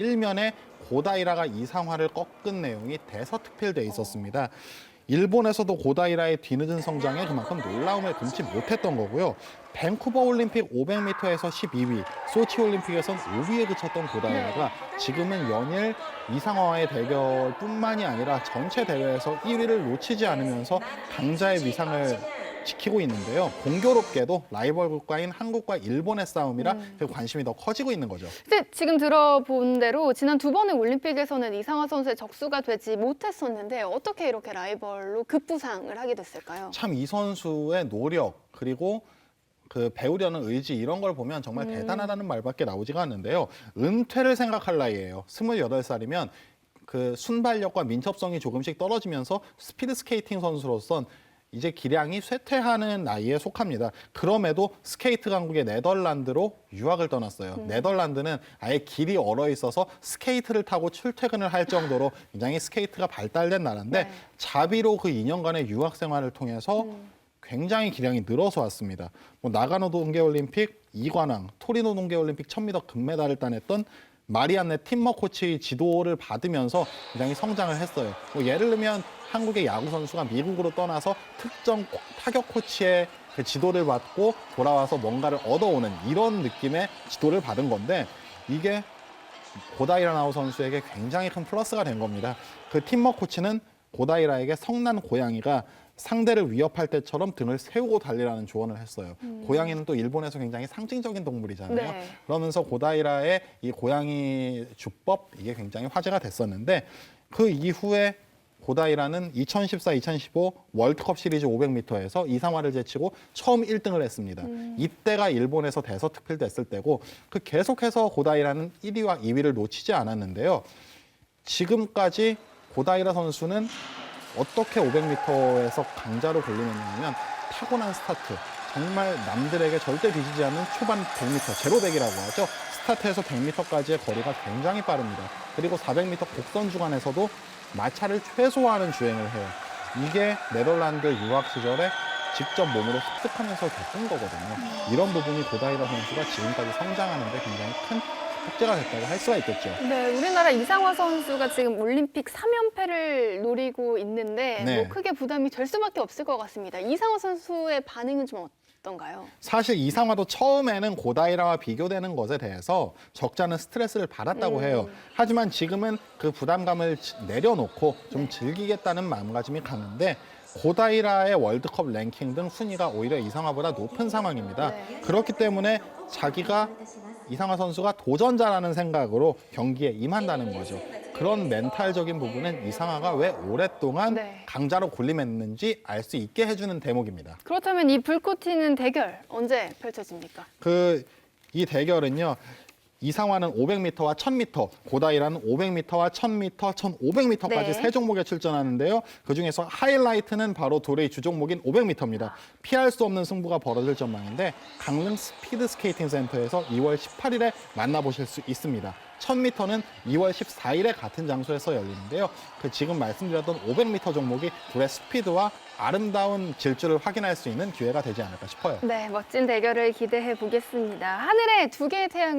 일면에 고다이라가 이상화를 꺾은 내용이 대서특필돼 있었습니다. 일본에서도 고다이라의 뒤늦은 성장에 그만큼 놀라움을 금치 못했던 거고요. 밴쿠버 올림픽 500m에서 12위, 소치 올림픽에선 5위에 그쳤던 고다이라가 지금은 연일 이상화와의 대결뿐만이 아니라 전체 대회에서 1위를 놓치지 않으면서 강자의 위상을 지키고 있는데요. 공교롭게도 라이벌 국가인 한국과 일본의 싸움이라 그 관심이 더 커지고 있는 거죠. 근데 지금 들어본 대로 지난 두 번의 올림픽에서는 이상화 선수의 적수가 되지 못했었는데 어떻게 이렇게 라이벌로 급부상을 하게 됐을까요? 참 이 선수의 노력 그리고 그 배우려는 의지 이런 걸 보면 정말 대단하다는 말밖에 나오지가 않는데요. 은퇴를 생각할 나이예요. 28살이면 그 순발력과 민첩성이 조금씩 떨어지면서 스피드 스케이팅 선수로선 이제 기량이 쇠퇴하는 나이에 속합니다. 그럼에도 스케이트 강국의 네덜란드로 유학을 떠났어요. 네덜란드는 아예 길이 얼어 있어서 스케이트를 타고 출퇴근을 할 정도로 굉장히 스케이트가 발달된 나라인데 자비로 그 2년간의 유학 생활을 통해서 굉장히 기량이 늘어서 왔습니다. 뭐 나가노 동계올림픽 2관왕, 토리노 동계올림픽 1000m 금메달을 따냈던 마리안네 팀머 코치의 지도를 받으면서 굉장히 성장을 했어요. 뭐 예를 들면 한국의 야구 선수가 미국으로 떠나서 특정 타격 코치의 그 지도를 받고 돌아와서 뭔가를 얻어오는 이런 느낌의 지도를 받은 건데 이게 고다이라 나우 선수에게 굉장히 큰 플러스가 된 겁니다. 그 팀머 코치는 고다이라에게 성난 고양이가 상대를 위협할 때처럼 등을 세우고 달리라는 조언을 했어요. 고양이는 또 일본에서 굉장히 상징적인 동물이잖아요. 네. 그러면서 고다이라의 이 고양이 주법 이게 굉장히 화제가 됐었는데 그 이후에 고다이라는 2014-2015 월드컵 시리즈 500m에서 이상화를 제치고 처음 1등을 했습니다. 이때가 일본에서 대서특필됐을 때고 그 계속해서 고다이라는 1위와 2위를 놓치지 않았는데요. 지금까지 고다이라 선수는 어떻게 500m에서 강자로 군림했냐면 타고난 스타트, 정말 남들에게 절대 뒤지지 않는 초반 100m, 제로 100이라고 하죠. 스타트에서 100m까지의 거리가 굉장히 빠릅니다. 그리고 400m 곡선 주간에서도 마찰을 최소화하는 주행을 해요. 이게 네덜란드 유학 시절에 직접 몸으로 습득하면서 겪은 거거든요. 이런 부분이 고다이라 선수가 지금까지 성장하는 데 굉장히 큰 획제가 됐다고 할 수가 있겠죠. 네, 우리나라 이상화 선수가 지금 올림픽 3연패를 노리고 있는데 네. 뭐 크게 부담이 될 수밖에 없을 것 같습니다. 이상화 선수의 반응은 좀 어떤가요? 사실 이상화도 처음에는 고다이라와 비교되는 것에 대해서 적잖은 스트레스를 받았다고 해요. 하지만 지금은 그 부담감을 내려놓고 좀 즐기겠다는 마음가짐이 강한데 고다이라의 월드컵 랭킹 등 순위가 오히려 이상화보다 높은 상황입니다. 그렇기 때문에 자기가 이상화 선수가 도전자라는 생각으로 경기에 임한다는 거죠. 그런 멘탈적인 부분은 이상화가 왜 오랫동안 강자로 군림했는지 알 수 있게 해주는 대목입니다. 그렇다면 이 불꽃 튀는 대결 언제 펼쳐집니까? 이 대결은요. 이상화는 500m와 1000m, 고다이라는 500m와 1000m, 1500m까지 세 종목에 출전하는데요. 그중에서 하이라이트는 바로 도레이 주종목인 500m입니다. 피할 수 없는 승부가 벌어질 전망인데 강릉 스피드 스케이팅 센터에서 2월 18일에 만나보실 수 있습니다. 1000m는 2월 14일에 같은 장소에서 열리는데요. 그 지금 말씀드렸던 500m 종목이 둘의 스피드와 아름다운 질주를 확인할 수 있는 기회가 되지 않을까 싶어요. 네, 멋진 대결을 기대해 보겠습니다. 하늘에 두 개의 태양